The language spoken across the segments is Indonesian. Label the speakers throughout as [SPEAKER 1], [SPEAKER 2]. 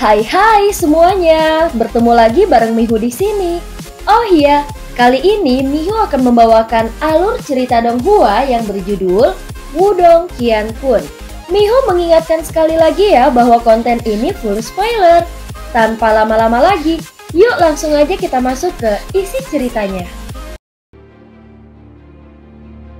[SPEAKER 1] Hai semuanya, bertemu lagi bareng Mihu di sini. Oh iya, kali ini Mihu akan membawakan alur cerita Donghua yang berjudul Wudong Qiankun. Mihu mengingatkan sekali lagi ya bahwa konten ini full spoiler. Tanpa lama-lama lagi, yuk langsung aja kita masuk ke isi ceritanya.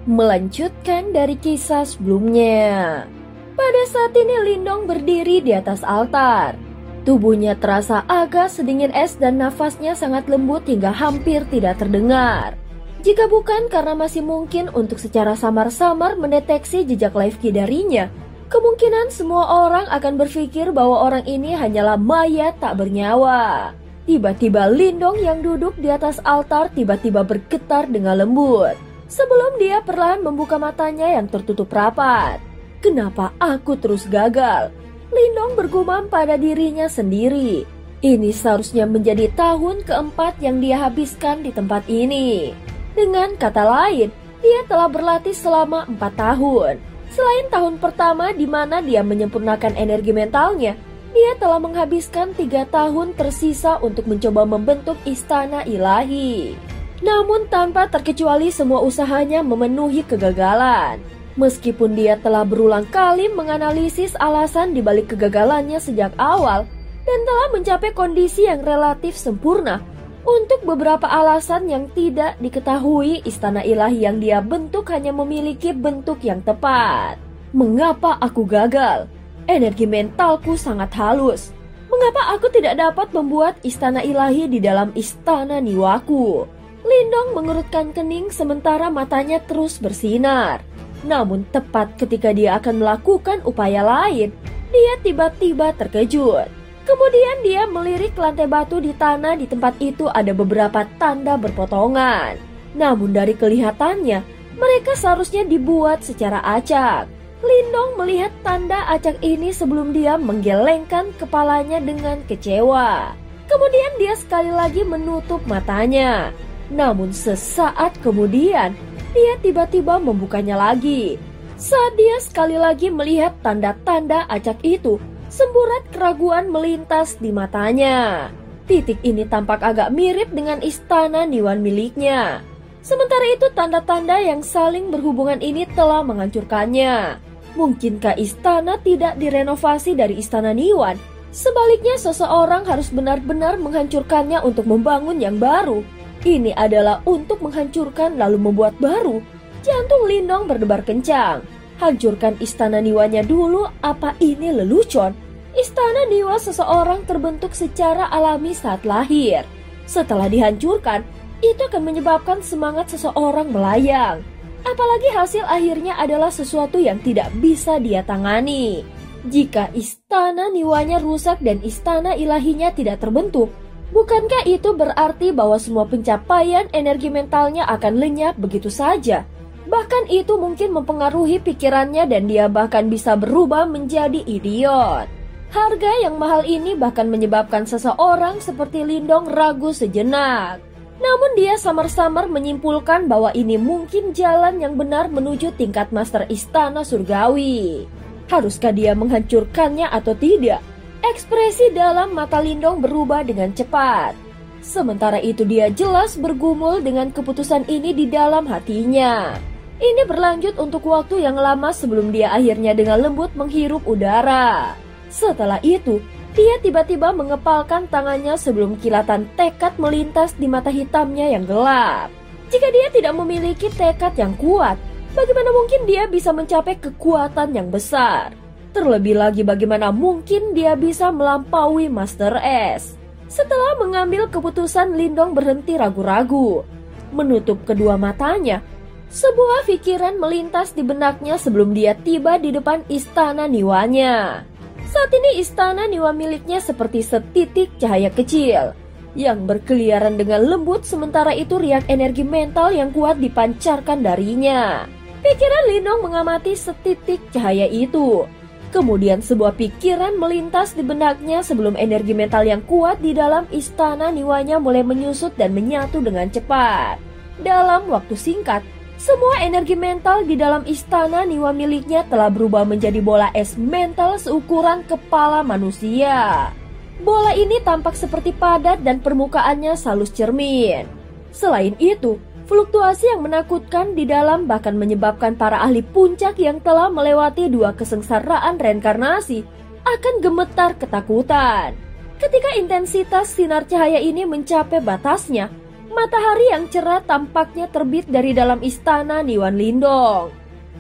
[SPEAKER 1] Melanjutkan dari kisah sebelumnya. Pada saat ini Lindong berdiri di atas altar. Tubuhnya terasa agak sedingin es dan nafasnya sangat lembut hingga hampir tidak terdengar. Jika bukan karena masih mungkin untuk secara samar-samar mendeteksi jejak live key darinya, kemungkinan semua orang akan berpikir bahwa orang ini hanyalah mayat tak bernyawa. Tiba-tiba Lindong yang duduk di atas altar tiba-tiba bergetar dengan lembut. Sebelum dia perlahan membuka matanya yang tertutup rapat. Kenapa aku terus gagal? Lindong bergumam pada dirinya sendiri. Ini seharusnya menjadi tahun keempat yang dia habiskan di tempat ini. Dengan kata lain, dia telah berlatih selama 4 tahun. Selain tahun pertama di mana dia menyempurnakan energi mentalnya, dia telah menghabiskan 3 tahun tersisa untuk mencoba membentuk istana ilahi. Namun tanpa terkecuali semua usahanya memenuhi kegagalan. Meskipun dia telah berulang kali menganalisis alasan di balik kegagalannya sejak awal dan telah mencapai kondisi yang relatif sempurna, untuk beberapa alasan yang tidak diketahui, istana ilahi yang dia bentuk hanya memiliki bentuk yang tepat. Mengapa aku gagal? Energi mentalku sangat halus. Mengapa aku tidak dapat membuat istana ilahi di dalam istana Niwaku? Lindong mengerutkan kening sementara matanya terus bersinar. Namun tepat ketika dia akan melakukan upaya lain, dia tiba-tiba terkejut. Kemudian dia melirik lantai batu di tanah di tempat itu ada beberapa tanda berpotongan. Namun dari kelihatannya, mereka seharusnya dibuat secara acak. Lindong melihat tanda acak ini sebelum dia menggelengkan kepalanya dengan kecewa. Kemudian dia sekali lagi menutup matanya. Namun sesaat kemudian, dia tiba-tiba membukanya lagi. Saat dia sekali lagi melihat tanda-tanda acak itu, semburat keraguan melintas di matanya. Titik ini tampak agak mirip dengan istana Niwan miliknya. Sementara itu tanda-tanda yang saling berhubungan ini telah menghancurkannya. Mungkinkah istana tidak direnovasi dari istana Niwan? Sebaliknya seseorang harus benar-benar menghancurkannya untuk membangun yang baru. Ini adalah untuk menghancurkan lalu membuat baru. Jantung Lindong berdebar kencang. Hancurkan istana Niwanya dulu, apa ini lelucon? Istana Niwa seseorang terbentuk secara alami saat lahir. Setelah dihancurkan, itu akan menyebabkan semangat seseorang melayang. Apalagi hasil akhirnya adalah sesuatu yang tidak bisa dia tangani. Jika istana Niwanya rusak dan istana ilahinya tidak terbentuk, bukankah itu berarti bahwa semua pencapaian energi mentalnya akan lenyap begitu saja? Bahkan itu mungkin mempengaruhi pikirannya dan dia bahkan bisa berubah menjadi idiot. Harga yang mahal ini bahkan menyebabkan seseorang seperti Lindong ragu sejenak. Namun dia samar-samar menyimpulkan bahwa ini mungkin jalan yang benar menuju tingkat master istana surgawi. Haruskah dia menghancurkannya atau tidak? Ekspresi dalam mata Lindong berubah dengan cepat. Sementara itu dia jelas bergumul dengan keputusan ini di dalam hatinya. Ini berlanjut untuk waktu yang lama sebelum dia akhirnya dengan lembut menghirup udara. Setelah itu, dia tiba-tiba mengepalkan tangannya sebelum kilatan tekad melintas di mata hitamnya yang gelap. Jika dia tidak memiliki tekad yang kuat, bagaimana mungkin dia bisa mencapai kekuatan yang besar? Terlebih lagi bagaimana mungkin dia bisa melampaui Master S? Setelah mengambil keputusan, Lindong berhenti ragu-ragu. Menutup kedua matanya, sebuah pikiran melintas di benaknya sebelum dia tiba di depan istana Niwanya. Saat ini istana Niwa miliknya seperti setitik cahaya kecil yang berkeliaran dengan lembut, sementara itu riak energi mental yang kuat dipancarkan darinya. Pikiran Lindong mengamati setitik cahaya itu. Kemudian sebuah pikiran melintas di benaknya sebelum energi mental yang kuat di dalam istana Niwanya mulai menyusut dan menyatu dengan cepat. Dalam waktu singkat, semua energi mental di dalam istana Niwa miliknya telah berubah menjadi bola es mental seukuran kepala manusia. Bola ini tampak seperti padat dan permukaannya halus cermin. Selain itu, fluktuasi yang menakutkan di dalam bahkan menyebabkan para ahli puncak yang telah melewati 2 kesengsaraan reinkarnasi akan gemetar ketakutan. Ketika intensitas sinar cahaya ini mencapai batasnya, matahari yang cerah tampaknya terbit dari dalam istana Niwan Lindong.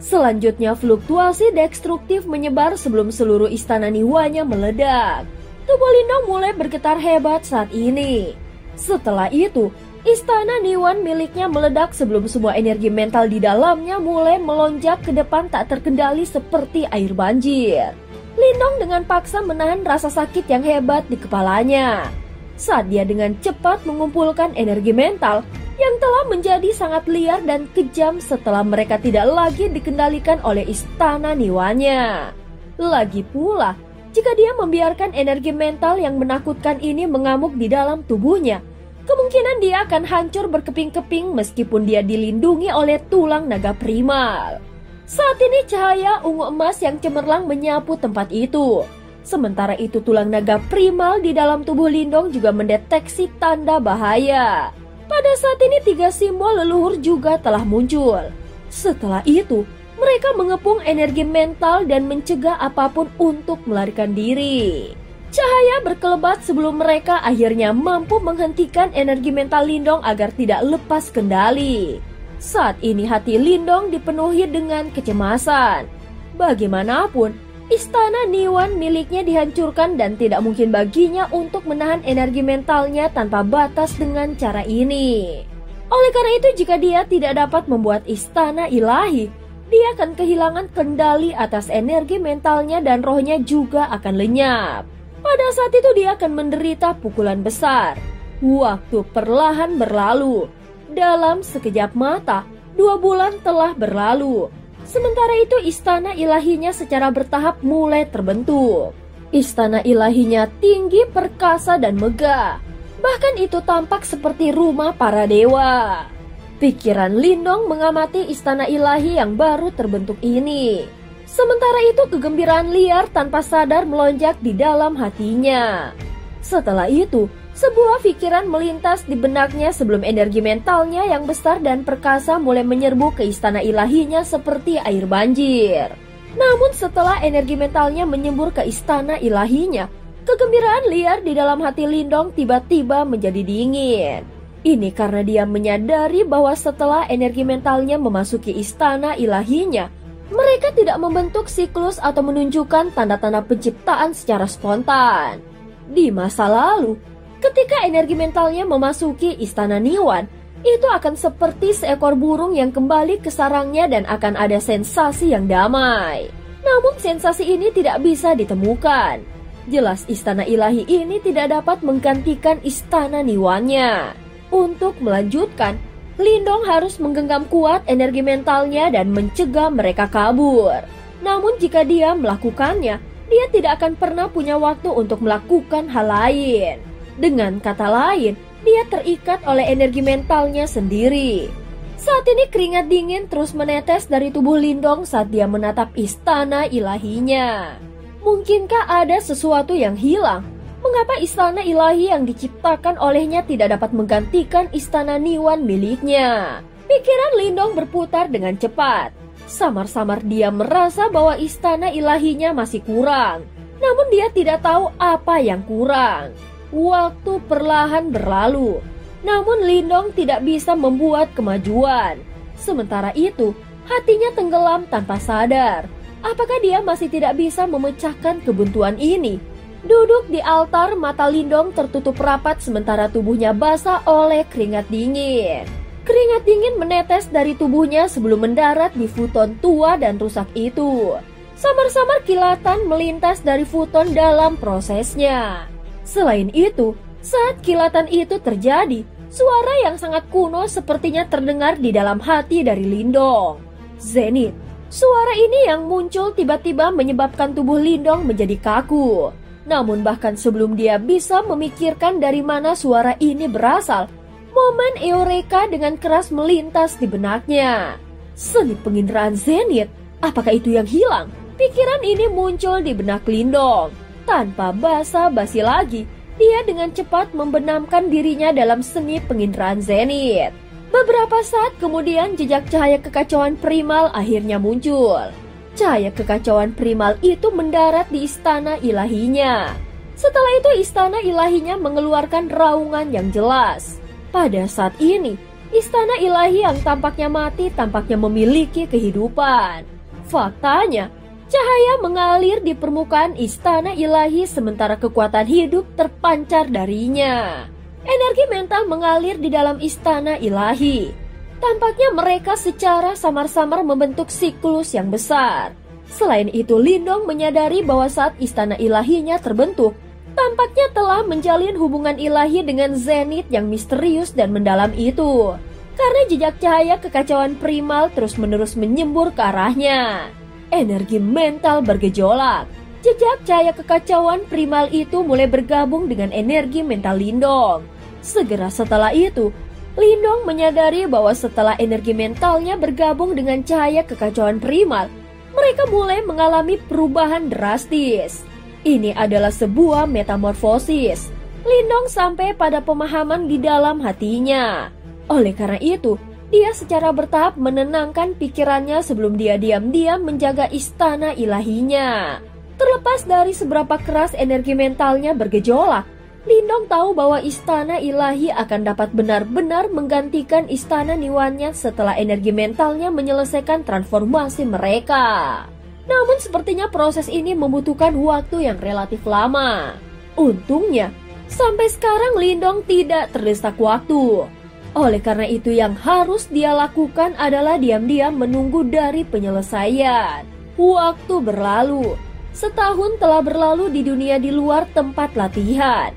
[SPEAKER 1] Selanjutnya fluktuasi destruktif menyebar sebelum seluruh istana Niwanya meledak. Tubuh Lindong mulai bergetar hebat saat ini. Setelah itu, istana Niwan miliknya meledak sebelum semua energi mental di dalamnya mulai melonjak ke depan tak terkendali seperti air banjir. Lindong dengan paksa menahan rasa sakit yang hebat di kepalanya saat dia dengan cepat mengumpulkan energi mental yang telah menjadi sangat liar dan kejam setelah mereka tidak lagi dikendalikan oleh istana Niwanya. Lagi pula, jika dia membiarkan energi mental yang menakutkan ini mengamuk di dalam tubuhnya, kemungkinan dia akan hancur berkeping-keping meskipun dia dilindungi oleh tulang naga primal. Saat ini cahaya ungu emas yang cemerlang menyapu tempat itu. Sementara itu tulang naga primal di dalam tubuh Lindong juga mendeteksi tanda bahaya. Pada saat ini 3 simbol leluhur juga telah muncul. Setelah itu, mereka mengepung energi mental dan mencegah apapun untuk melarikan diri. Cahaya berkelebat sebelum mereka akhirnya mampu menghentikan energi mental Lindong agar tidak lepas kendali. Saat ini hati Lindong dipenuhi dengan kecemasan. Bagaimanapun, istana Niwan miliknya dihancurkan dan tidak mungkin baginya untuk menahan energi mentalnya tanpa batas dengan cara ini. Oleh karena itu, jika dia tidak dapat membuat istana ilahi, dia akan kehilangan kendali atas energi mentalnya dan rohnya juga akan lenyap. Pada saat itu dia akan menderita pukulan besar. Waktu perlahan berlalu. Dalam sekejap mata, 2 bulan telah berlalu. Sementara itu istana ilahinya secara bertahap mulai terbentuk. Istana ilahinya tinggi, perkasa, dan megah. Bahkan itu tampak seperti rumah para dewa. Pikiran Lindong mengamati istana ilahi yang baru terbentuk ini. Sementara itu kegembiraan liar tanpa sadar melonjak di dalam hatinya. Setelah itu, sebuah pikiran melintas di benaknya sebelum energi mentalnya yang besar dan perkasa mulai menyerbu ke istana ilahinya seperti air banjir. Namun setelah energi mentalnya menyembur ke istana ilahinya, kegembiraan liar di dalam hati Lindong tiba-tiba menjadi dingin. Ini karena dia menyadari bahwa setelah energi mentalnya memasuki istana ilahinya, mereka tidak membentuk siklus atau menunjukkan tanda-tanda penciptaan secara spontan. Di masa lalu, ketika energi mentalnya memasuki istana Niwan, itu akan seperti seekor burung yang kembali ke sarangnya dan akan ada sensasi yang damai. Namun sensasi ini tidak bisa ditemukan. Jelas istana ilahi ini tidak dapat menggantikan istana Niwannya. Untuk melanjutkan, Lindong harus menggenggam kuat energi mentalnya dan mencegah mereka kabur. Namun jika dia melakukannya, dia tidak akan pernah punya waktu untuk melakukan hal lain. Dengan kata lain, dia terikat oleh energi mentalnya sendiri. Saat ini keringat dingin terus menetes dari tubuh Lindong saat dia menatap istana ilahinya. Mungkinkah ada sesuatu yang hilang? Mengapa istana ilahi yang diciptakan olehnya tidak dapat menggantikan istana Niwan miliknya? Pikiran Lindong berputar dengan cepat. Samar-samar dia merasa bahwa istana ilahinya masih kurang. Namun dia tidak tahu apa yang kurang. Waktu perlahan berlalu. Namun Lindong tidak bisa membuat kemajuan. Sementara itu, hatinya tenggelam tanpa sadar. Apakah dia masih tidak bisa memecahkan kebuntuan ini? Duduk di altar, mata Lindong tertutup rapat sementara tubuhnya basah oleh keringat dingin. Keringat dingin menetes dari tubuhnya sebelum mendarat di futon tua dan rusak itu. Samar-samar kilatan melintas dari futon dalam prosesnya. Selain itu, saat kilatan itu terjadi, suara yang sangat kuno sepertinya terdengar di dalam hati dari Lindong. Zenith. Suara ini yang muncul tiba-tiba menyebabkan tubuh Lindong menjadi kaku. Namun bahkan sebelum dia bisa memikirkan dari mana suara ini berasal, momen eureka dengan keras melintas di benaknya. Seni penginderaan Zenith, apakah itu yang hilang? Pikiran ini muncul di benak Lindong. Tanpa basa-basi lagi, dia dengan cepat membenamkan dirinya dalam seni penginderaan zenit. Beberapa saat kemudian jejak cahaya kekacauan primal akhirnya muncul. Cahaya kekacauan primal itu mendarat di istana ilahinya. Setelah itu istana ilahinya mengeluarkan raungan yang jelas. Pada saat ini, istana ilahi yang tampaknya mati tampaknya memiliki kehidupan. Faktanya, cahaya mengalir di permukaan istana ilahi sementara kekuatan hidup terpancar darinya. Energi mental mengalir di dalam istana ilahi. Tampaknya mereka secara samar-samar membentuk siklus yang besar. Selain itu, Lindong menyadari bahwa saat istana ilahinya terbentuk, tampaknya telah menjalin hubungan ilahi dengan zenit yang misterius dan mendalam itu. Karena jejak cahaya kekacauan primal terus-menerus menyembur ke arahnya. Energi mental bergejolak. Jejak cahaya kekacauan primal itu mulai bergabung dengan energi mental Lindong. Segera setelah itu, Lindong menyadari bahwa setelah energi mentalnya bergabung dengan cahaya kekacauan primal, mereka mulai mengalami perubahan drastis. Ini adalah sebuah metamorfosis. Lindong sampai pada pemahaman di dalam hatinya. Oleh karena itu, dia secara bertahap menenangkan pikirannya sebelum dia diam-diam menjaga istana ilahinya. Terlepas dari seberapa keras energi mentalnya bergejolak, Lindong tahu bahwa istana ilahi akan dapat benar-benar menggantikan istana Niwannya setelah energi mentalnya menyelesaikan transformasi mereka. Namun sepertinya proses ini membutuhkan waktu yang relatif lama. Untungnya, sampai sekarang Lindong tidak terdesak waktu. Oleh karena itu yang harus dia lakukan adalah diam-diam menunggu dari penyelesaian. Waktu berlalu. Setahun telah berlalu di dunia di luar tempat latihan.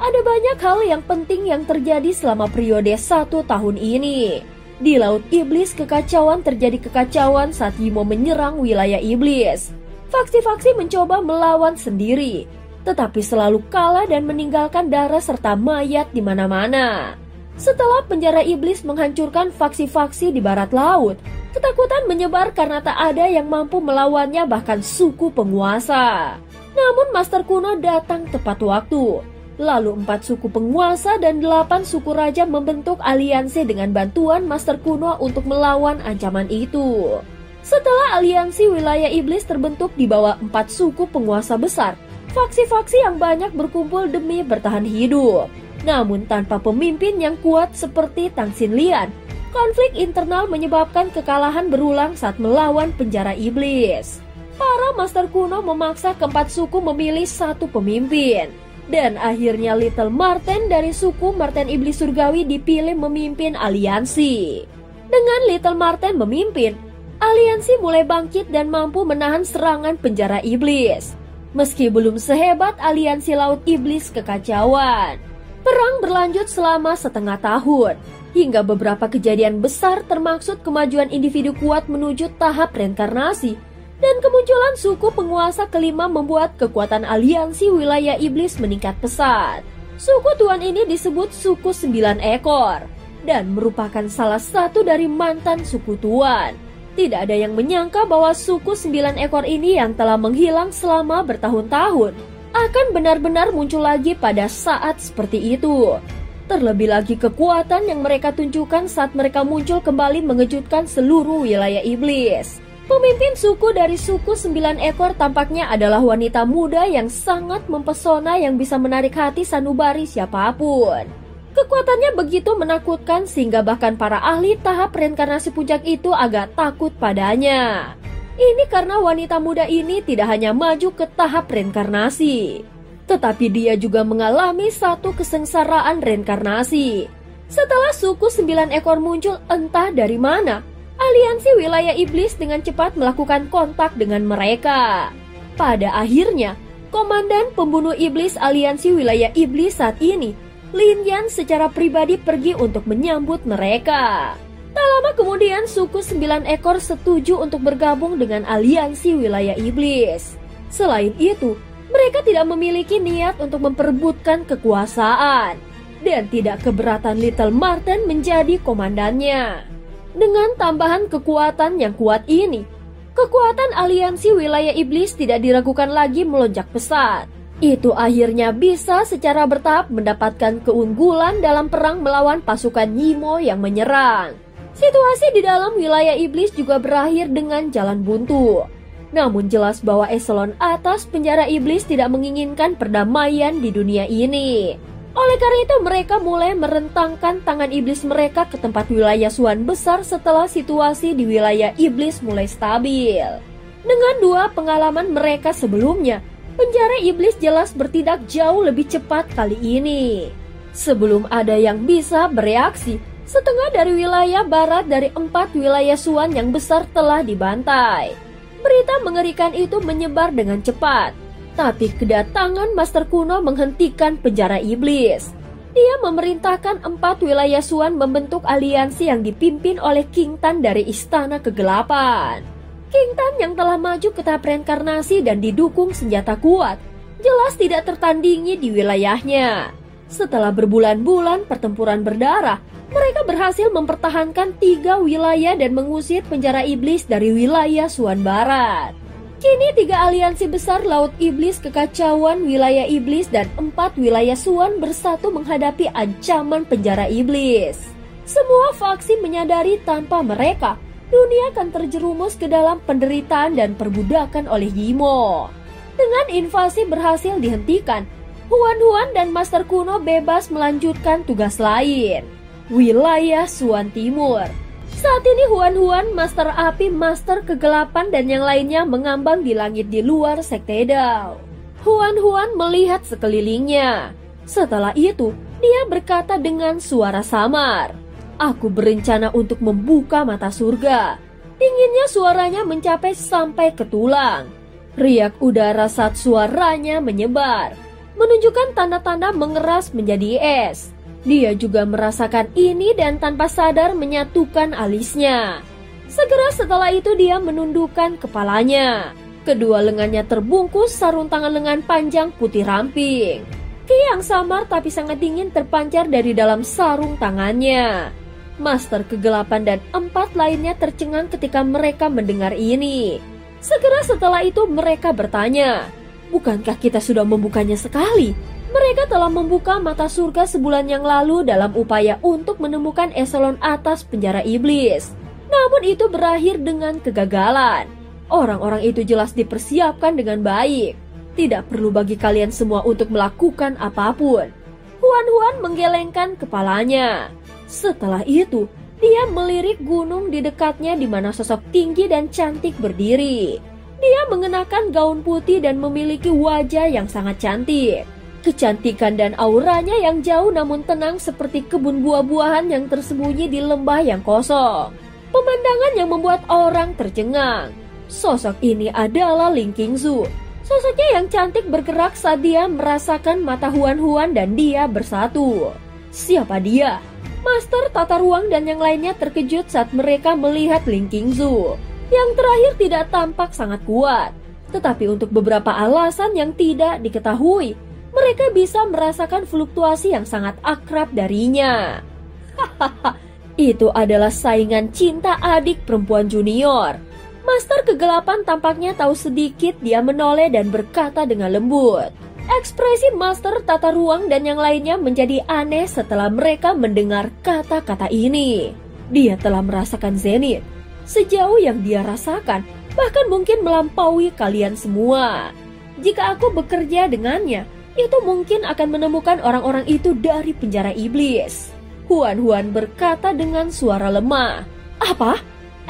[SPEAKER 1] Ada banyak hal yang penting yang terjadi selama periode 1 tahun ini. Di Laut Iblis kekacauan terjadi kekacauan saat Yimo menyerang wilayah iblis. Faksi-faksi mencoba melawan sendiri, tetapi selalu kalah dan meninggalkan darah serta mayat di mana-mana. Setelah penjara iblis menghancurkan faksi-faksi di barat laut, ketakutan menyebar karena tak ada yang mampu melawannya bahkan suku penguasa. Namun Master Kuno datang tepat waktu. Lalu 4 suku penguasa dan 8 suku raja membentuk aliansi dengan bantuan Master Kuno untuk melawan ancaman itu. Setelah aliansi wilayah iblis terbentuk di bawah 4 suku penguasa besar, faksi-faksi yang banyak berkumpul demi bertahan hidup. Namun tanpa pemimpin yang kuat seperti Tang Xinlian, konflik internal menyebabkan kekalahan berulang saat melawan penjara iblis. Para Master Kuno memaksa keempat suku memilih satu pemimpin. Dan akhirnya Little Marten dari suku Marten Iblis Surgawi dipilih memimpin aliansi. Dengan Little Marten memimpin, aliansi mulai bangkit dan mampu menahan serangan penjara iblis. Meski belum sehebat aliansi Laut Iblis Kekacauan. Perang berlanjut selama setengah tahun, hingga beberapa kejadian besar termaksud kemajuan individu kuat menuju tahap reinkarnasi, dan kemunculan suku penguasa kelima membuat kekuatan aliansi wilayah iblis meningkat pesat. Suku tuan ini disebut suku 9 ekor, dan merupakan salah satu dari mantan suku tuan. Tidak ada yang menyangka bahwa suku 9 ekor ini yang telah menghilang selama bertahun-tahun akan benar-benar muncul lagi pada saat seperti itu. Terlebih lagi kekuatan yang mereka tunjukkan saat mereka muncul kembali mengejutkan seluruh wilayah iblis. Pemimpin suku dari suku 9 ekor tampaknya adalah wanita muda yang sangat mempesona yang bisa menarik hati sanubari siapapun. Kekuatannya begitu menakutkan sehingga bahkan para ahli tahap reinkarnasi puncak itu agak takut padanya. Ini karena wanita muda ini tidak hanya maju ke tahap reinkarnasi, tetapi dia juga mengalami satu kesengsaraan reinkarnasi. Setelah suku 9 ekor muncul entah dari mana, aliansi wilayah iblis dengan cepat melakukan kontak dengan mereka. Pada akhirnya, komandan pembunuh iblis aliansi wilayah iblis saat ini, Lin Yan secara pribadi pergi untuk menyambut mereka. Tak lama kemudian suku 9 ekor setuju untuk bergabung dengan aliansi wilayah iblis. Selain itu, mereka tidak memiliki niat untuk memperebutkan kekuasaan dan tidak keberatan Little Marten menjadi komandannya. Dengan tambahan kekuatan yang kuat ini, kekuatan aliansi wilayah iblis tidak diragukan lagi melonjak pesat. Itu akhirnya bisa secara bertahap mendapatkan keunggulan dalam perang melawan pasukan Yimo yang menyerang. Situasi di dalam wilayah iblis juga berakhir dengan jalan buntu. Namun jelas bahwa eselon atas penjara iblis tidak menginginkan perdamaian di dunia ini. Oleh karena itu mereka mulai merentangkan tangan iblis mereka ke tempat wilayah Suan besar setelah situasi di wilayah iblis mulai stabil. Dengan dua pengalaman mereka sebelumnya, penjara iblis jelas bertindak jauh lebih cepat kali ini. Sebelum ada yang bisa bereaksi, setengah dari wilayah barat dari 4 wilayah Suan yang besar telah dibantai. Berita mengerikan itu menyebar dengan cepat, tapi kedatangan Master Kuno menghentikan penjara iblis. Dia memerintahkan 4 wilayah Suan membentuk aliansi yang dipimpin oleh King Tan dari Istana Kegelapan. King Tan yang telah maju ke tahap reinkarnasi dan didukung senjata kuat, jelas tidak tertandingi di wilayahnya. Setelah berbulan-bulan pertempuran berdarah, mereka berhasil mempertahankan 3 wilayah dan mengusir penjara iblis dari wilayah Suan Barat. Kini 3 aliansi besar Laut Iblis, Kekacauan, Wilayah Iblis, dan 4 wilayah Suan bersatu menghadapi ancaman penjara iblis. Semua faksi menyadari tanpa mereka, dunia akan terjerumus ke dalam penderitaan dan perbudakan oleh Yimo. Dengan invasi berhasil dihentikan, Huan-Huan dan Master Kuno bebas melanjutkan tugas lain. Wilayah Suan Timur. Saat ini Huan-Huan, Master Api, Master Kegelapan, dan yang lainnya mengambang di langit di luar Sekte Dao. Huan-Huan melihat sekelilingnya. Setelah itu, dia berkata dengan suara samar, "Aku berencana untuk membuka mata surga." Dinginnya suaranya mencapai sampai ke tulang. Riak udara saat suaranya menyebar, menunjukkan tanda-tanda mengeras menjadi es. Dia juga merasakan ini dan tanpa sadar menyatukan alisnya. Segera setelah itu dia menundukkan kepalanya. Kedua lengannya terbungkus sarung tangan lengan panjang putih ramping. Ki yang samar tapi sangat dingin terpancar dari dalam sarung tangannya. Master Kegelapan dan 4 lainnya tercengang ketika mereka mendengar ini. Segera setelah itu mereka bertanya, "Bukankah kita sudah membukanya sekali?" Mereka telah membuka mata surga sebulan yang lalu dalam upaya untuk menemukan eselon atas penjara iblis. Namun itu berakhir dengan kegagalan. Orang-orang itu jelas dipersiapkan dengan baik. Tidak perlu bagi kalian semua untuk melakukan apapun. Huan-Huan menggelengkan kepalanya. Setelah itu, dia melirik gunung di dekatnya di mana sosok tinggi dan cantik berdiri. Dia mengenakan gaun putih dan memiliki wajah yang sangat cantik. Kecantikan dan auranya yang jauh namun tenang seperti kebun buah-buahan yang tersembunyi di lembah yang kosong. Pemandangan yang membuat orang tercengang. Sosok ini adalah Ling Qingzu. Sosoknya yang cantik bergerak saat dia merasakan mata Huan-Huan dan dia bersatu. Siapa dia? Master Tata Ruang dan yang lainnya terkejut saat mereka melihat Ling Qingzu. Yang terakhir tidak tampak sangat kuat. Tetapi untuk beberapa alasan yang tidak diketahui, mereka bisa merasakan fluktuasi yang sangat akrab darinya. Hahaha, itu adalah saingan cinta adik perempuan junior. Master Kegelapan tampaknya tahu sedikit. Dia menoleh dan berkata dengan lembut. Ekspresi Master Tata Ruang dan yang lainnya menjadi aneh setelah mereka mendengar kata-kata ini. Dia telah merasakan zenith. Sejauh yang dia rasakan, bahkan mungkin melampaui kalian semua. Jika aku bekerja dengannya, itu mungkin akan menemukan orang-orang itu dari penjara iblis. Huan-Huan berkata dengan suara lemah. Apa?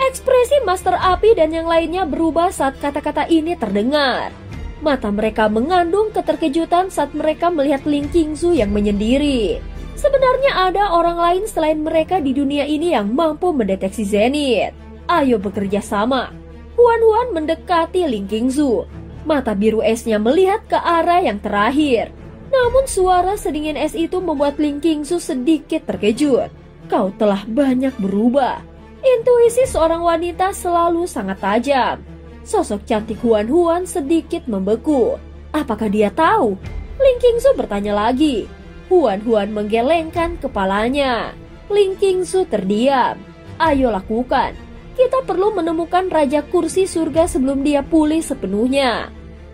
[SPEAKER 1] Ekspresi Master Api dan yang lainnya berubah saat kata-kata ini terdengar. Mata mereka mengandung keterkejutan saat mereka melihat Ling Qingzu yang menyendiri. Sebenarnya ada orang lain selain mereka di dunia ini yang mampu mendeteksi zenith. Ayo bekerja sama. Huan-Huan mendekati Ling Qingzu. Mata biru esnya melihat ke arah yang terakhir. Namun suara sedingin es itu membuat Ling Qingzu sedikit terkejut. Kau telah banyak berubah. Intuisi seorang wanita selalu sangat tajam. Sosok cantik Huan-Huan sedikit membeku. Apakah dia tahu? Ling Qingzu bertanya lagi. Huan-Huan menggelengkan kepalanya. Ling Qingzu terdiam. Ayo lakukan. Kita perlu menemukan Raja Kursi Surga sebelum dia pulih sepenuhnya.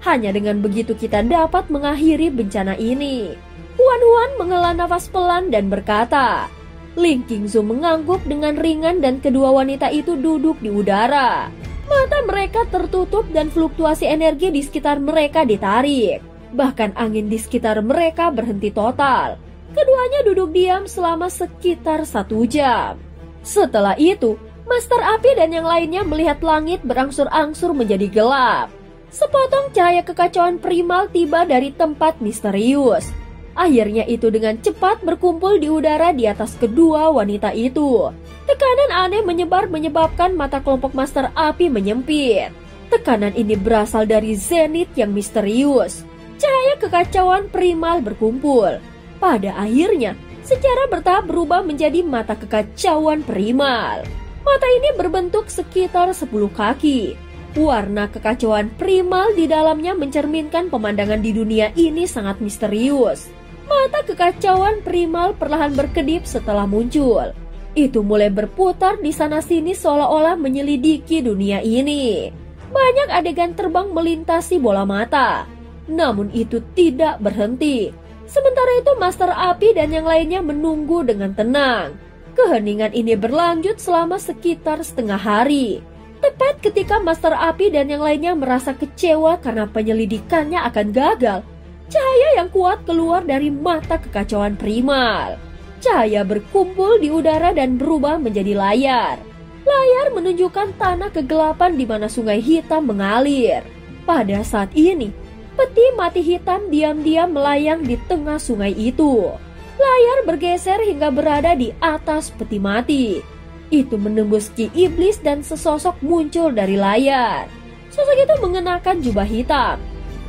[SPEAKER 1] Hanya dengan begitu kita dapat mengakhiri bencana ini. Huan menghela nafas pelan dan berkata. Ling Qingzu mengangguk dengan ringan dan kedua wanita itu duduk di udara. Mata mereka tertutup dan fluktuasi energi di sekitar mereka ditarik. Bahkan angin di sekitar mereka berhenti total. Keduanya duduk diam selama sekitar 1 jam. Setelah itu, Master Api dan yang lainnya melihat langit berangsur-angsur menjadi gelap. Sepotong cahaya kekacauan primal tiba dari tempat misterius. Akhirnya itu dengan cepat berkumpul di udara di atas kedua wanita itu. Tekanan aneh menyebabkan mata kelompok Master Api menyempit. Tekanan ini berasal dari zenith yang misterius. Cahaya kekacauan primal berkumpul. Pada akhirnya, secara bertahap berubah menjadi mata kekacauan primal. Mata ini berbentuk sekitar 10 kaki. Warna kekacauan primal di dalamnya mencerminkan pemandangan di dunia ini sangat misterius. Mata kekacauan primal perlahan berkedip setelah muncul. Itu mulai berputar di sana-sini seolah-olah menyelidiki dunia ini. Banyak adegan terbang melintasi bola mata. Namun itu tidak berhenti. Sementara itu Master Api dan yang lainnya menunggu dengan tenang. Keheningan ini berlanjut selama sekitar setengah hari. Tepat ketika Master Api dan yang lainnya merasa kecewa karena penyelidikannya akan gagal, cahaya yang kuat keluar dari mata kekacauan primal. Cahaya berkumpul di udara dan berubah menjadi layar. Layar menunjukkan tanah kegelapan di mana sungai hitam mengalir. Pada saat ini, peti mati hitam diam-diam melayang di tengah sungai itu. Layar bergeser hingga berada di atas peti mati. Itu menembus ki iblis dan sesosok muncul dari layar. Sosok itu mengenakan jubah hitam.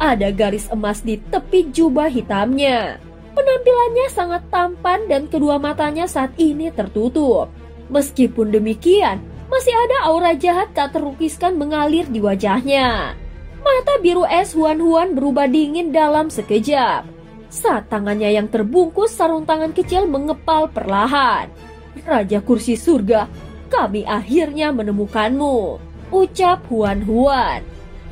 [SPEAKER 1] Ada garis emas di tepi jubah hitamnya. Penampilannya sangat tampan dan kedua matanya saat ini tertutup. Meskipun demikian, masih ada aura jahat tak terlukiskan mengalir di wajahnya. Mata biru es Huan berubah dingin dalam sekejap. Saat tangannya yang terbungkus sarung tangan kecil mengepal perlahan. Raja Kursi Surga, kami akhirnya menemukanmu, ucap Huan.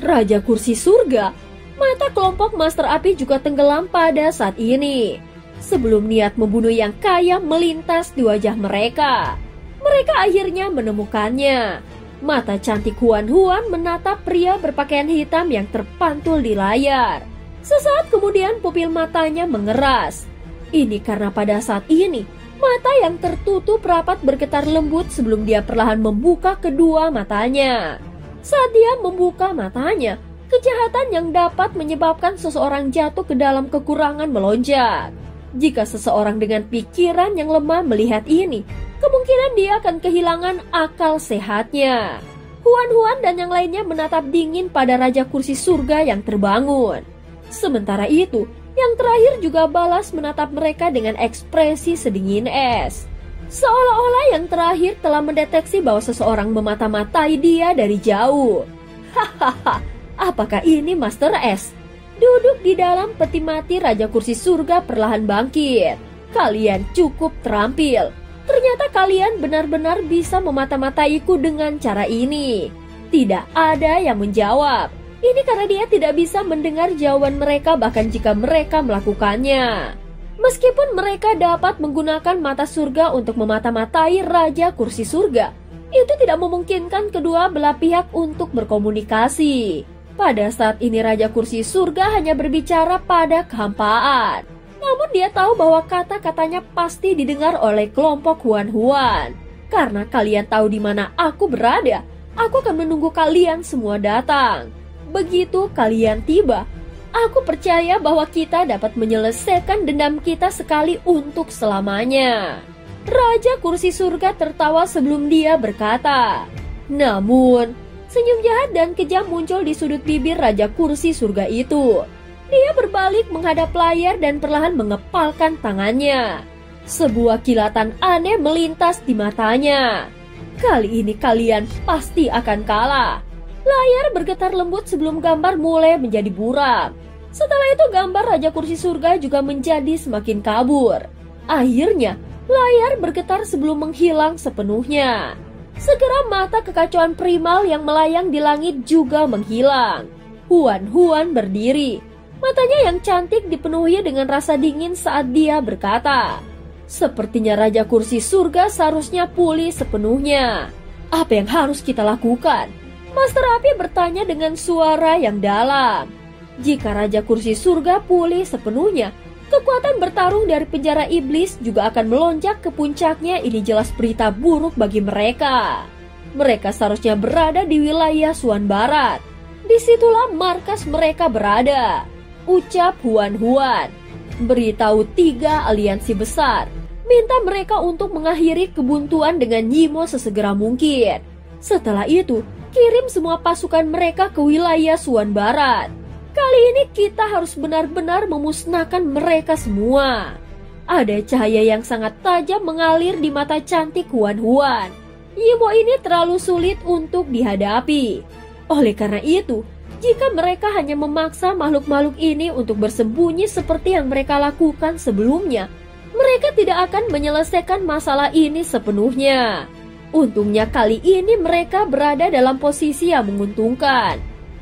[SPEAKER 1] Raja Kursi Surga, mata kelompok Master Api juga tenggelam pada saat ini. Sebelum niat membunuh yang kaya melintas di wajah mereka. Mereka akhirnya menemukannya. Mata cantik Huan menatap pria berpakaian hitam yang terpantul di layar. Sesaat kemudian pupil matanya mengeras. Ini karena pada saat ini mata yang tertutup rapat bergetar lembut sebelum dia perlahan membuka kedua matanya. Saat dia membuka matanya, kejahatan yang dapat menyebabkan seseorang jatuh ke dalam kekurangan melonjak. Jika seseorang dengan pikiran yang lemah melihat ini, kemungkinan dia akan kehilangan akal sehatnya. Huan dan yang lainnya menatap dingin pada Raja Kursi Surga yang terbangun. Sementara itu, yang terakhir juga balas menatap mereka dengan ekspresi sedingin es. Seolah-olah yang terakhir telah mendeteksi bahwa seseorang memata-matai dia dari jauh. Hahaha, apakah ini Master S? Duduk di dalam peti mati Raja Kursi Surga perlahan bangkit. Kalian cukup terampil. Ternyata kalian benar-benar bisa memata-mataiku dengan cara ini. Tidak ada yang menjawab. Ini karena dia tidak bisa mendengar jawaban mereka bahkan jika mereka melakukannya. Meskipun mereka dapat menggunakan mata surga untuk memata-matai Raja Kursi Surga, itu tidak memungkinkan kedua belah pihak untuk berkomunikasi. Pada saat ini Raja Kursi Surga hanya berbicara pada kehampaan. Namun dia tahu bahwa kata-katanya pasti didengar oleh kelompok Huan. Karena kalian tahu di mana aku berada, aku akan menunggu kalian semua datang. Begitu kalian tiba, aku percaya bahwa kita dapat menyelesaikan dendam kita sekali untuk selamanya. Raja Kursi Surga tertawa sebelum dia berkata. Namun, senyum jahat dan kejam muncul di sudut bibir Raja Kursi Surga itu. Dia berbalik menghadap layar dan perlahan mengepalkan tangannya. Sebuah kilatan aneh melintas di matanya. Kali ini kalian pasti akan kalah. Layar bergetar lembut sebelum gambar mulai menjadi buram. Setelah itu gambar Raja Kursi Surga juga menjadi semakin kabur. Akhirnya, layar bergetar sebelum menghilang sepenuhnya. Segera mata kekacauan primal yang melayang di langit juga menghilang. Huan Huan berdiri. Matanya yang cantik dipenuhi dengan rasa dingin saat dia berkata, "Sepertinya Raja Kursi Surga seharusnya pulih sepenuhnya. Apa yang harus kita lakukan?" Master Api bertanya dengan suara yang dalam. Jika Raja Kursi Surga pulih sepenuhnya, kekuatan bertarung dari penjara iblis juga akan melonjak ke puncaknya. Ini jelas berita buruk bagi mereka. Mereka seharusnya berada di wilayah Suan Barat. Disitulah markas mereka berada, ucap Huan Huan. Beritahu 3 aliansi besar. Minta mereka untuk mengakhiri kebuntuan dengan Yimo sesegera mungkin. Setelah itu, kirim semua pasukan mereka ke wilayah Suan Barat. Kali ini kita harus benar-benar memusnahkan mereka semua. Ada cahaya yang sangat tajam mengalir di mata cantik Huan Huan. Yimo ini terlalu sulit untuk dihadapi. Oleh karena itu, jika mereka hanya memaksa makhluk-makhluk ini untuk bersembunyi seperti yang mereka lakukan sebelumnya, mereka tidak akan menyelesaikan masalah ini sepenuhnya. Untungnya kali ini mereka berada dalam posisi yang menguntungkan.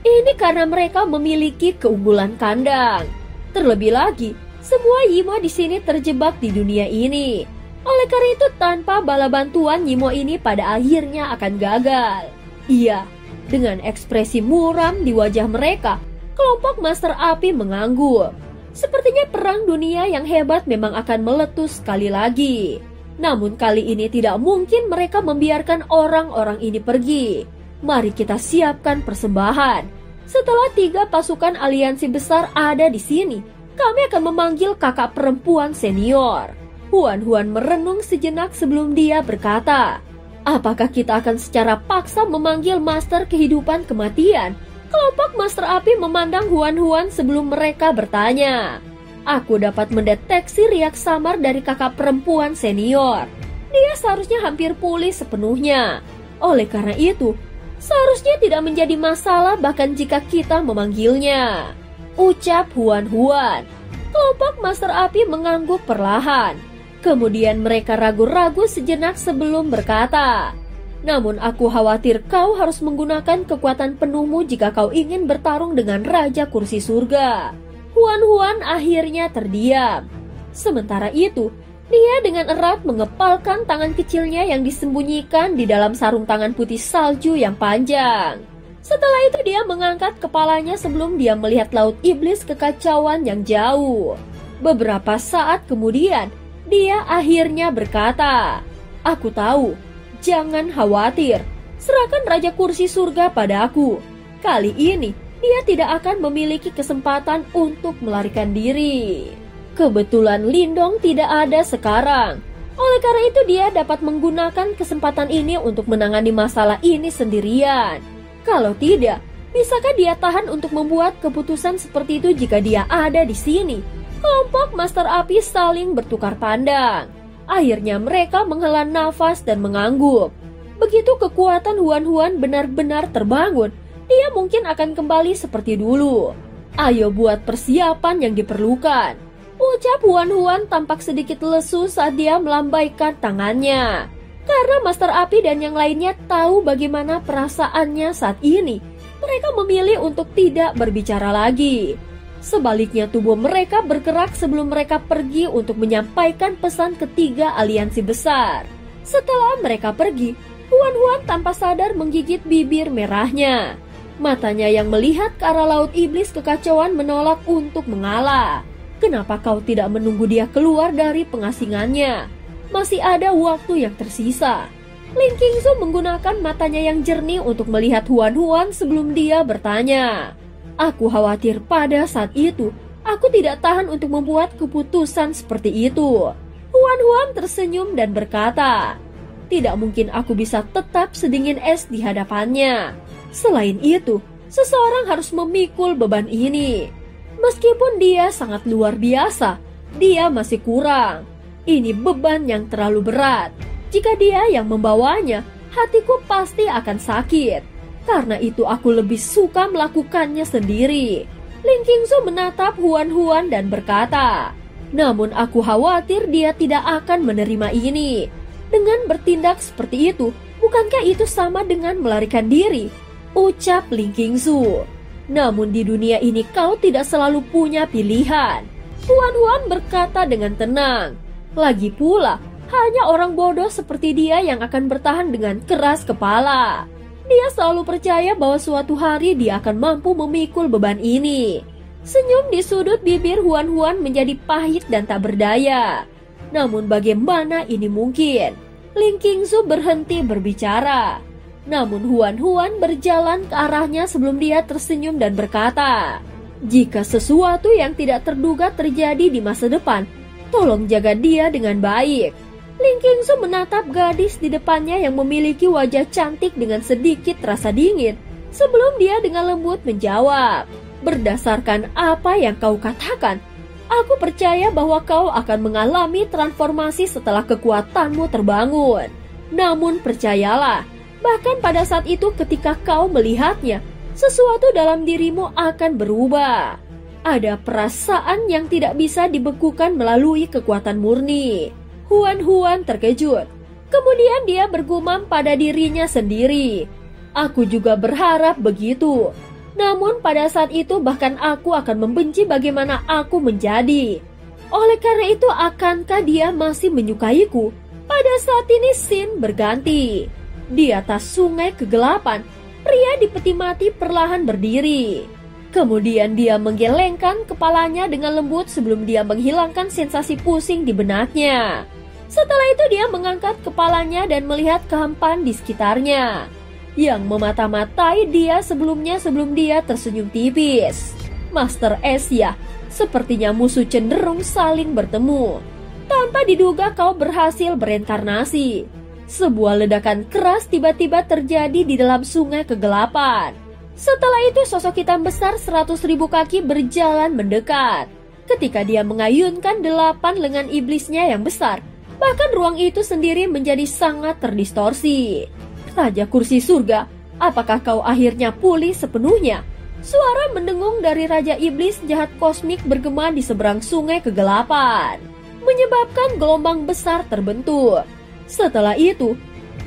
[SPEAKER 1] Ini karena mereka memiliki keunggulan kandang. Terlebih lagi, semua Yimo di sini terjebak di dunia ini. Oleh karena itu, tanpa bala bantuan, Yimo ini pada akhirnya akan gagal. Iya, dengan ekspresi muram di wajah mereka, kelompok Master Api mengangguk. Sepertinya perang dunia yang hebat memang akan meletus sekali lagi. Namun kali ini tidak mungkin mereka membiarkan orang-orang ini pergi. Mari kita siapkan persembahan. Setelah 3 pasukan aliansi besar ada di sini, kami akan memanggil kakak perempuan senior. Huan Huan merenung sejenak sebelum dia berkata, "Apakah kita akan secara paksa memanggil Master Kehidupan Kematian?" Kelompok Master Api memandang Huan Huan sebelum mereka bertanya. Aku dapat mendeteksi riak samar dari kakak perempuan senior. Dia seharusnya hampir pulih sepenuhnya. Oleh karena itu, seharusnya tidak menjadi masalah bahkan jika kita memanggilnya, ucap Huan Huan. Kelompok Master Api mengangguk perlahan. Kemudian mereka ragu-ragu sejenak sebelum berkata, "Namun aku khawatir kau harus menggunakan kekuatan penuhmu jika kau ingin bertarung dengan Raja Kursi Surga." Huan Huan akhirnya terdiam. Sementara itu, dia dengan erat mengepalkan tangan kecilnya yang disembunyikan di dalam sarung tangan putih salju yang panjang. Setelah itu dia mengangkat kepalanya sebelum dia melihat laut iblis kekacauan yang jauh. Beberapa saat kemudian, dia akhirnya berkata, "Aku tahu. Jangan khawatir, serahkan Raja Kursi Surga padaku. Kali ini, dia tidak akan memiliki kesempatan untuk melarikan diri." Kebetulan Lindong tidak ada sekarang. Oleh karena itu dia dapat menggunakan kesempatan ini untuk menangani masalah ini sendirian. Kalau tidak, bisakah dia tahan untuk membuat keputusan seperti itu jika dia ada di sini? Kelompok Master Api saling bertukar pandang. Akhirnya mereka menghela nafas dan mengangguk. Begitu kekuatan Huan Huan benar-benar terbangun, dia mungkin akan kembali seperti dulu. Ayo buat persiapan yang diperlukan, ucap Huan Huan tampak sedikit lesu saat dia melambaikan tangannya. Karena Master Api dan yang lainnya tahu bagaimana perasaannya saat ini, mereka memilih untuk tidak berbicara lagi. Sebaliknya tubuh mereka bergerak sebelum mereka pergi untuk menyampaikan pesan ke 3 aliansi besar. Setelah mereka pergi, Huan Huan tanpa sadar menggigit bibir merahnya. Matanya yang melihat ke arah laut iblis kekacauan menolak untuk mengalah. Kenapa kau tidak menunggu dia keluar dari pengasingannya? Masih ada waktu yang tersisa. Ling Qingzu menggunakan matanya yang jernih untuk melihat Huan Huan sebelum dia bertanya. Aku khawatir pada saat itu, aku tidak tahan untuk membuat keputusan seperti itu. Huan Huan tersenyum dan berkata, tidak mungkin aku bisa tetap sedingin es di hadapannya. Selain itu, seseorang harus memikul beban ini. Meskipun dia sangat luar biasa, dia masih kurang. Ini beban yang terlalu berat. Jika dia yang membawanya, hatiku pasti akan sakit. Karena itu aku lebih suka melakukannya sendiri. Ling Qingzu menatap Huan Huan dan berkata, namun aku khawatir dia tidak akan menerima ini. Dengan bertindak seperti itu, bukankah itu sama dengan melarikan diri? Ucap Ling Qingzu. Namun di dunia ini kau tidak selalu punya pilihan. Huan berkata dengan tenang. Lagi pula, hanya orang bodoh seperti dia yang akan bertahan dengan keras kepala. Dia selalu percaya bahwa suatu hari dia akan mampu memikul beban ini. Senyum di sudut bibir Huan menjadi pahit dan tak berdaya. Namun bagaimana ini mungkin? Ling Qingzu berhenti berbicara. Namun Huan berjalan ke arahnya sebelum dia tersenyum dan berkata, "Jika sesuatu yang tidak terduga terjadi di masa depan, tolong jaga dia dengan baik." Ling Qingzu menatap gadis di depannya yang memiliki wajah cantik dengan sedikit rasa dingin sebelum dia dengan lembut menjawab, "Berdasarkan apa yang kau katakan, aku percaya bahwa kau akan mengalami transformasi setelah kekuatanmu terbangun. Namun percayalah, bahkan pada saat itu ketika kau melihatnya, sesuatu dalam dirimu akan berubah. Ada perasaan yang tidak bisa dibekukan melalui kekuatan murni." Huan terkejut. Kemudian dia bergumam pada dirinya sendiri, "Aku juga berharap begitu. Namun pada saat itu bahkan aku akan membenci bagaimana aku menjadi. Oleh karena itu akankah dia masih menyukaiku?" Pada saat ini scene berganti. Di atas sungai kegelapan, pria di peti mati perlahan berdiri. Kemudian dia menggelengkan kepalanya dengan lembut sebelum dia menghilangkan sensasi pusing di benaknya. Setelah itu dia mengangkat kepalanya dan melihat kehampaan di sekitarnya yang memata-matai dia sebelum dia tersenyum tipis. Master S ya, sepertinya musuh cenderung saling bertemu. Tanpa diduga kau berhasil bereinkarnasi. Sebuah ledakan keras tiba-tiba terjadi di dalam sungai kegelapan. Setelah itu sosok hitam besar 100.000 kaki berjalan mendekat. Ketika dia mengayunkan 8 lengan iblisnya yang besar, bahkan ruang itu sendiri menjadi sangat terdistorsi. "Raja Kursi Surga, apakah kau akhirnya pulih sepenuhnya?" Suara mendengung dari Raja Iblis jahat kosmik bergema di seberang sungai kegelapan, menyebabkan gelombang besar terbentuk. Setelah itu,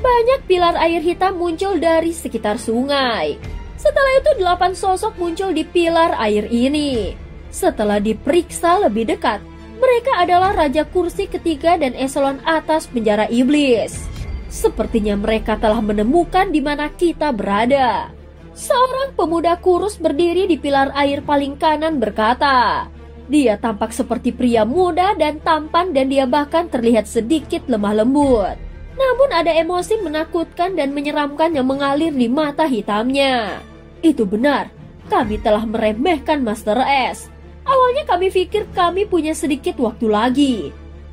[SPEAKER 1] banyak pilar air hitam muncul dari sekitar sungai. Setelah itu 8 sosok muncul di pilar air ini. Setelah diperiksa lebih dekat, mereka adalah Raja Kursi ketiga dan eselon atas penjara iblis. Sepertinya mereka telah menemukan di mana kita berada. Seorang pemuda kurus berdiri di pilar air paling kanan berkata, dia tampak seperti pria muda dan tampan dan dia bahkan terlihat sedikit lemah lembut. Namun ada emosi menakutkan dan menyeramkan yang mengalir di mata hitamnya. Itu benar, kami telah meremehkan Master S. Awalnya kami pikir kami punya sedikit waktu lagi.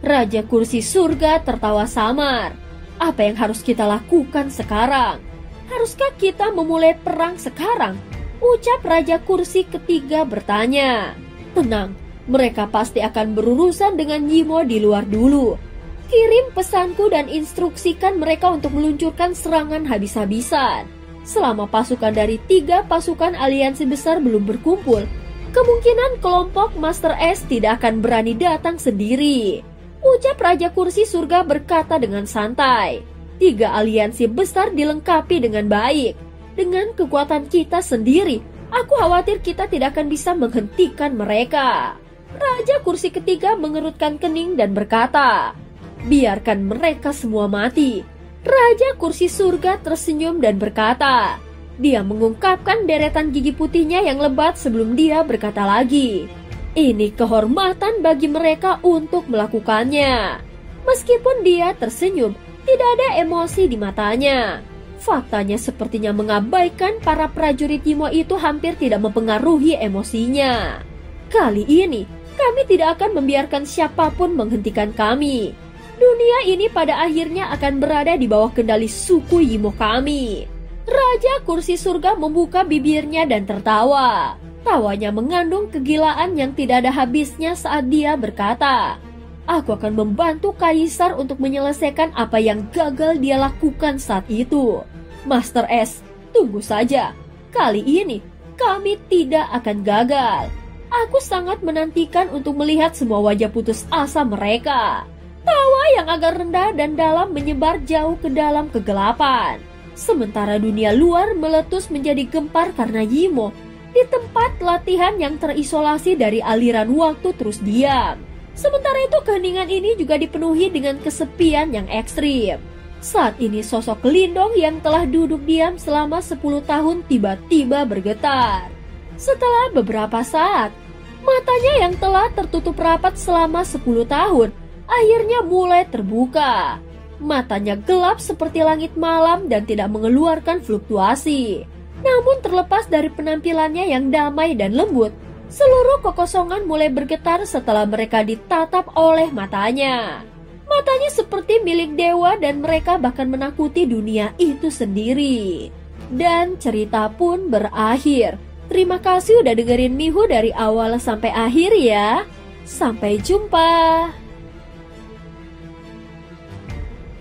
[SPEAKER 1] Raja Kursi Surga tertawa samar. Apa yang harus kita lakukan sekarang? Haruskah kita memulai perang sekarang? Ucap Raja Kursi ketiga bertanya. Tenang, mereka pasti akan berurusan dengan Yimo di luar dulu. Kirim pesanku dan instruksikan mereka untuk meluncurkan serangan habis-habisan. Selama pasukan dari 3 pasukan aliansi besar belum berkumpul, kemungkinan kelompok Master S tidak akan berani datang sendiri. Ucap Raja Kursi Surga berkata dengan santai. 3 aliansi besar dilengkapi dengan baik. Dengan kekuatan kita sendiri, aku khawatir kita tidak akan bisa menghentikan mereka. Raja Kursi ketiga mengerutkan kening dan berkata, biarkan mereka semua mati. Raja Kursi Surga tersenyum dan berkata, dia mengungkapkan deretan gigi putihnya yang lebat sebelum dia berkata lagi, ini kehormatan bagi mereka untuk melakukannya. Meskipun dia tersenyum, tidak ada emosi di matanya. Faktanya sepertinya mengabaikan para prajurit Yimo itu hampir tidak mempengaruhi emosinya. Kali ini, kami tidak akan membiarkan siapapun menghentikan kami. Dunia ini pada akhirnya akan berada di bawah kendali suku Yimo kami. Raja Kursi Surga membuka bibirnya dan tertawa. Tawanya mengandung kegilaan yang tidak ada habisnya saat dia berkata, aku akan membantu Kaisar untuk menyelesaikan apa yang gagal dia lakukan saat itu. Master S, tunggu saja. Kali ini, kami tidak akan gagal. Aku sangat menantikan untuk melihat semua wajah putus asa mereka. Tawa yang agak rendah dan dalam menyebar jauh ke dalam kegelapan. Sementara dunia luar meletus menjadi gempar karena Yimo. di tempat latihan yang terisolasi dari aliran waktu terus diam. Sementara itu keheningan ini juga dipenuhi dengan kesepian yang ekstrim. Saat ini sosok Lindong yang telah duduk diam selama 10 tahun tiba-tiba bergetar. Setelah beberapa saat, matanya yang telah tertutup rapat selama 10 tahun akhirnya mulai terbuka. Matanya gelap seperti langit malam dan tidak mengeluarkan fluktuasi. Namun terlepas dari penampilannya yang damai dan lembut, seluruh kekosongan mulai bergetar setelah mereka ditatap oleh matanya. Matanya seperti milik dewa dan mereka bahkan menakuti dunia itu sendiri. Dan cerita pun berakhir. Terima kasih udah dengerin Miho dari awal sampai akhir ya. Sampai jumpa.